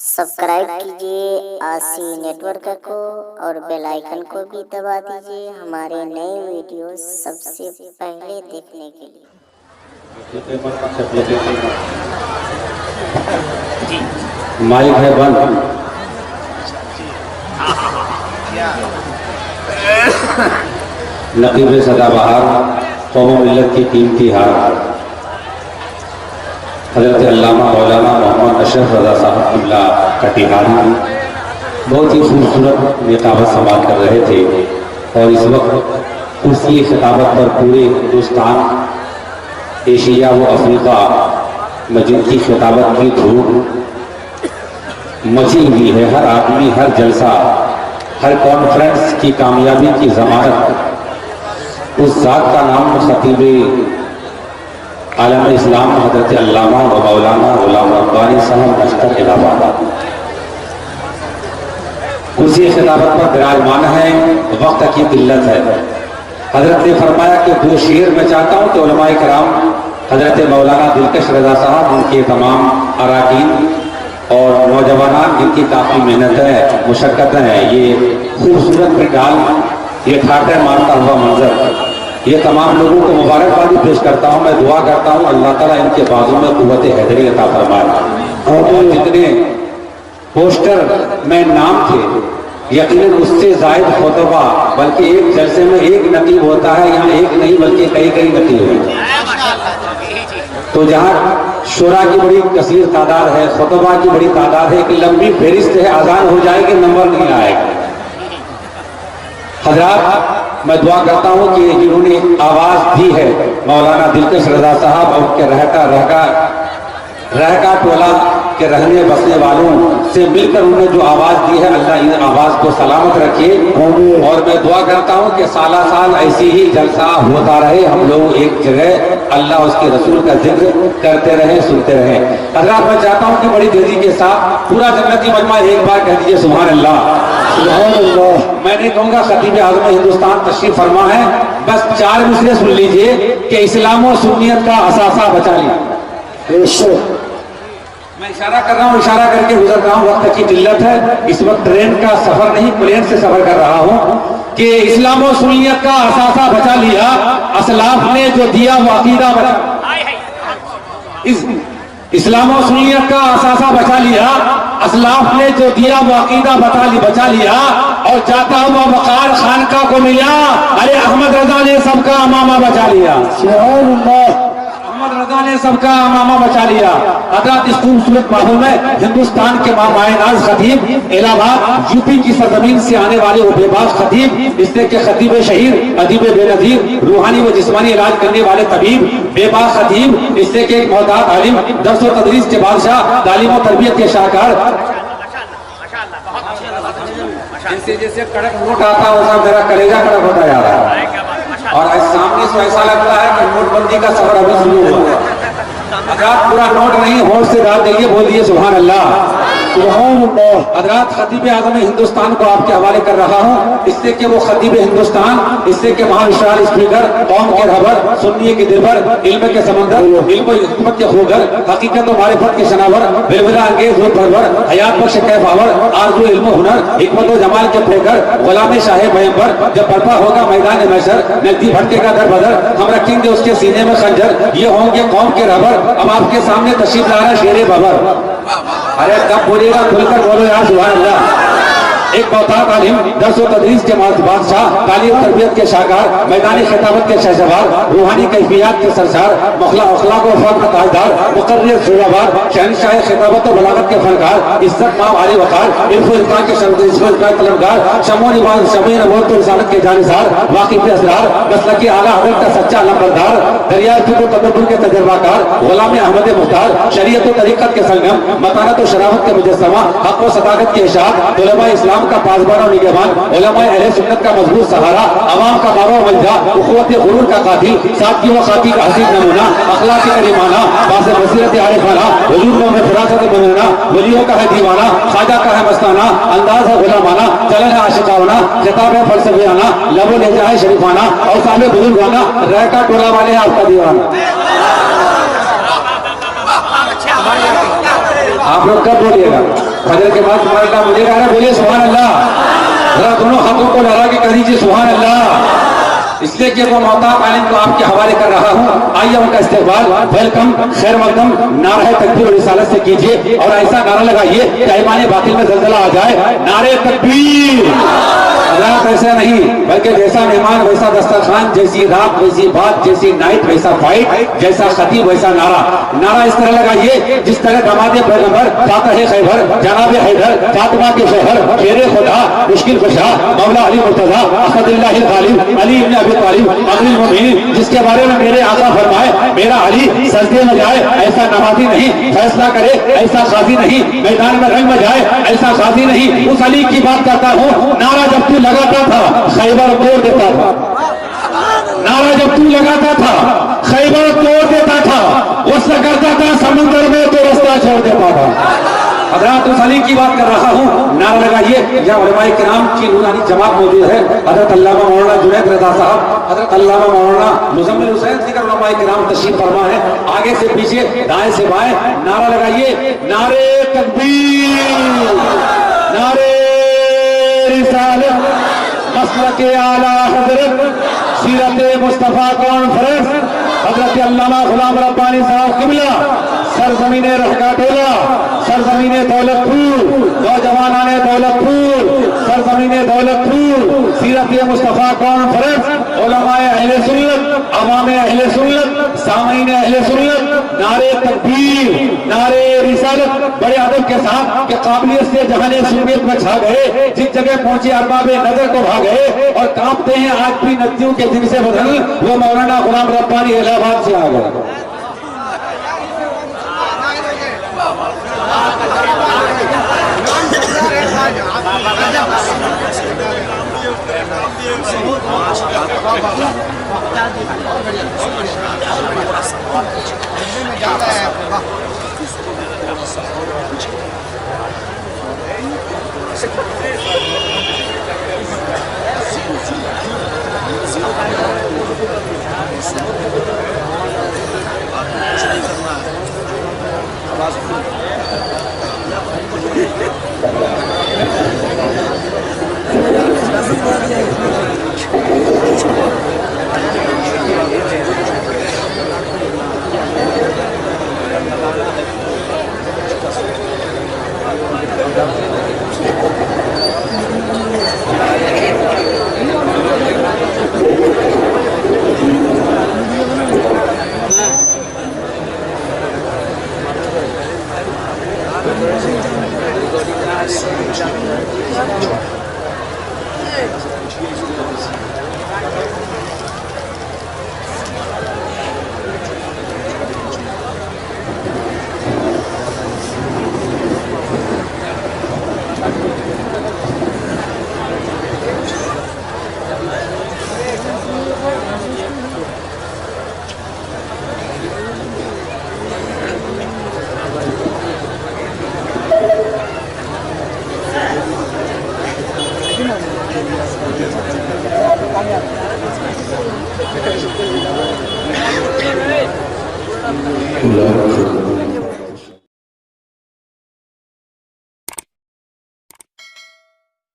Subscribe कीजिए आसी network को और बेल आइकन को भी दबा दीजिए हमारे नए वीडियो सबसे पहले देखने के लिए। माइक है बंद। नकीब सदाबहार कौम मिल्लत की कीमती हार हज़रत अल्लामा मौलाना मोहम्मद अशरफ रज़ा साहब क़िबला कटिहारी बहुत ही खूबसूरत निकाबत संभाल कर रहे थे और इस वक्त कुर्सी खिताबत पर पूरे हिंदुस्तान, एशिया व अफ्रीका में जिनकी खिताबत की धूम मची हुई है, हर आदमी, हर जलसा, हर कॉन्फ्रेंस की कामयाबी की ज़मानत उस ज़ात का नाम खतीब आलम इस्लाम हज़रत अल्लामा व मौलाना गुलाम रब्बानी साहब नश्तर इलाहाबाद कुर्सी खिताबत पर विराजमान है। वक्त की किल्लत है। हजरत ने फरमाया कि दो शेर मैं चाहता हूँ कि उलमाए कराम हजरत मौलाना दिलकश रज़ा साहब, उनके तमाम अराकीन और नौजवान जिनकी काफ़ी मेहनत है, मुशक्क़त है, ये खूबसूरत रिकाल, ये ठाटे मारता हुआ मंजर, ये तमाम लोगों को मुबारकबादी पेश करता हूँ। मैं दुआ करता हूँ अल्लाह ताला इनके बाजू में कुव्वत हैदरी अता फरमाए। और जितने पोस्टर में नाम थे, यकीनन उससे जायद खुतबा, बल्कि एक जलसे में एक नकीब होता है, यहाँ एक नहीं बल्कि कई कई नकीब हैं। तो जहाँ शुरा की बड़ी कसीर तादाद है, खुतबा की बड़ी तादाद है, एक लंबी फहरिस्त है, आजान हो जाएगी, नंबर नहीं आएगा। हजरात, मैं दुआ करता हूँ कि जिन्होंने आवाज़ दी है मौलाना दिलकश रज़ा साहब और उनके रहका टोला के रहने बसने वालों से मिलकर उन्होंने जो आवाज़ दी है, अल्लाह इन आवाज़ को सलामत रखे। और मैं दुआ करता हूँ कि साला साल ऐसी ही जलसा होता रहे, हम लोग एक जगह अल्लाह उसके रसूल का जिक्र करते रहें, सुनते रहें। हज़रात, मैं चाहता हूँ कि बड़ी तेजी के साथ पूरा जन्नती मजमा एक बार कह दीजिए सुभान अल्लाह। मैं नहीं कहूँगा खतीब आज़म हिंदुस्तान तशरीफ फरमा है, बस चार मिसरे सुन लीजिए कि इस्लाम और सुन्नियत का असासा बचा लिया। मैं इशारा कर रहा हूँ, इशारा करके गुजर रहा हूँ, वक्त की किल्लत है। इस वक्त ट्रेन का सफर नहीं, प्लेन से सफर कर रहा हूँ कि इस्लाम और सुन्नियत का असासा बचा लिया, असलाफ ने जो दिया वो अकीदा बचा। इस्लाम और सुन्नियत का असासा बचा लिया, असलाफ ने जो दिया वो अकीदा बचा लिया, और जाता हुआ वकार खानका को मिला, अरे अहमद रजा ने सबका अमामा बचा लिया। अहमद रजा ने सबका अमामा बचा लिया। हज़रात, इस खूबसूरत माहौल में हिंदुस्तान के मायनाज खतीब, इलाहाबाद यूपी की सरजमीन से आने वाले वो बेबाक खतीब, इससे के खतीब शहीर, अदीब बेनजीर, रूहानी व जिस्मानी इलाज करने वाले तबीब, बेबाक खतीब, इससे के एक मोहतात आलिम, दर्स व तदरीस के बादशाह, तालीम और तरबियत के शाहकार। जैसे जैसे कड़क नोट आता है वैसा मेरा कलेजा कड़क होता जा रहा है, और सामने से ऐसा लगता है कि नोटबंदी का सफर अभी शुरू हुआ है। हज़रात, पूरा नोट नहीं, होश से डाल देंगे, बोलिए सुभान अल्लाह। हज़रात, खतीब आज़म हिंदुस्तान को आपके हवाले कर रहा हूँ, इससे कि वो खतीब हिंदुस्तान, इससे कि महाविशाल स्पीकर, कौम के रहबर, सुन्नी के दिलबर, इल्म के समंदर, इल्म हिकमत के खूगर, हकीकत और मारिफत के शनावर, बिलबिला अंगेज रूप परवर, हयात बख्श कैफावर, आरज़ू इल्म हुनर, हिकमत और जमाल के फेकर, गुलाम शाह पैगंबर, जब बर्पा होगा मैदान महशर, नजदी भटकेगा दर बदर, हम रखेंगे उसके सीने में खंजर, ये होंगे कौम के रहबर। अब आपके सामने तशरीफ ला रहा है शेरे बबर। अरे कब बोलेगा, खुलकर बोलो यार सुभान अल्लाह। एक मोहतात आलिम, दर्स व तदरीस के बादशाह, तालीम तरबियत के शाहकार, मैदानी खिताबत के शहसवार, रूहानी कैफियत के सरसार, अखलाक व फज़्ल का ताजदार, मुक़र्रिर शुराबार, शहंशाह खिताबत व बलागत के फनकार, इज्जत माव आली वक़ार, इल्म व इत्क़ान के तलबगार, शमो निवाज़ शमीन नबूवत व रिसालत के जानिसार, वाक़िफ़ असरार, मसलकी आला हज़रत का सच्चा लंबरदार, दरियाए फ़िक़्ह व तदब्बुर के तजर्बाकार, गुलाम अहमद मुख्तार, शरीयत व तरीक़त के संगम, मतानत व शराफत के मुजस्समा, हक़ व सदाकत के इशाअत, उलमाए इस्लाम का पासबान और निगहबान, उलमाए अहले सुन्नत का मजबूत सहारा, अवाम का बाबा मलजा, उख़्वत गुरूर का कातिल, सादगी व खाकी का हसीन नमूना, अखलाक करीमाना, बासे बसीरत आरिफाना, वजूद में फिरासत मुनना, वलियों का है दीवाना, ख्वाजा का है मस्ताना, अंदाज है गुलामाना, चलन है आशिकाना, खिताब है फलसफियाना, लबो लहजा है शरीफाना, और सामने बुजुर्गाना, रहका टोला वाले आपका दीवाना। आप लोग कब बोलिएगा? फजर के बाद तुम्हारे का मुझे कहा बोलिए सुभान अल्लाह। जरा दोनों हाथों को लगा के कह दीजिए सुभान अल्लाह। इसलिए कि वो मोहताब आलिम को आपके हवाले कर रहा हूँ। आइए उनका इस्तेकबाल, वेलकम, खैर मकदम, नारा तकबीर और रिसालत से कीजिए और ऐसा नारा लगाइए कि ईमान बातिल में जल्जला आ जाए। नारे तकबीर। रात ऐसा नहीं, बल्कि जैसा मेहमान वैसा दस्तरखान, जैसी रात वैसी बात, जैसी नाइट वैसा फाइट, जैसा खतीब वैसा नारा। नारा इस तरह लगाइए जिस तरह दमादे पैगंबर, फातह खैबर, जनाब हैदर, फातिमा के शोहर, शेरे खुदा, मुश्किल कुशा, मौला अली मुर्तजा, असदुल्लाह गालिब, अली इब्न अबी तालिब, अमीरुल मोमिनीन, जिसके बारे में मेरे आका फरमाए मेरा अली सजदे में जाए ऐसा नमाजी नहीं, फैसला करे ऐसा काजी नहीं, मैदान में रंग में जाए ऐसा काजी नहीं। उस अली की बात करता हूँ। नारा जब तू लगाता था खैबर तोड़ देता था। नारा जब तू लगाता था खैबर तोड़ देता था। गुस्सा करता था समुद्र में तो रास्ता छोड़ देता था। हजरत उस अली की बात कर रहा हूँ। नारा लगाइए। यहाँ उलमाए किराम की नूरानी जमात मौजूद है। हजरत अल्लामा मौलाना जुनैद रज़ा साहब, हजरत अल्लामा मौलाना मुज़म्मिल हुसैन दीगर उलमाए किराम तशरीफ फरमा है। आगे से पीछे, दाएं से बाएं नारा लगाइए। नारे तकबीर, नारे रिसालत, मसलक आला हजरत, सीरत मुस्तफा कॉन्फ्रेंस, हजरत अल्लामा गुलाम रब्बानी साहब किबला, सरजमीने रहका टोला, सरजमीने दौलतपुर, नौजवानाने दौलतपुर, सरजमीने दौलतपुर, सीरत मुस्तफा कॉन्फ्रेंस, उलमाए अहले सुन्नत, अवामे अहले सुन्नत, सामीने अहले सुन्नत, नारे तकबीर, नारे रिसालत। बड़े अदब के साथ कि काबिलियत से जहाने सुन्नियत में छा गए, जिस जगह पहुंचे अरबाबे नजर को भागे और कांपते हैं आज भी नदियों के दिन से बदल, वो मौलाना गुलाम रब्बानी इलाहाबाद से आ गए। Allah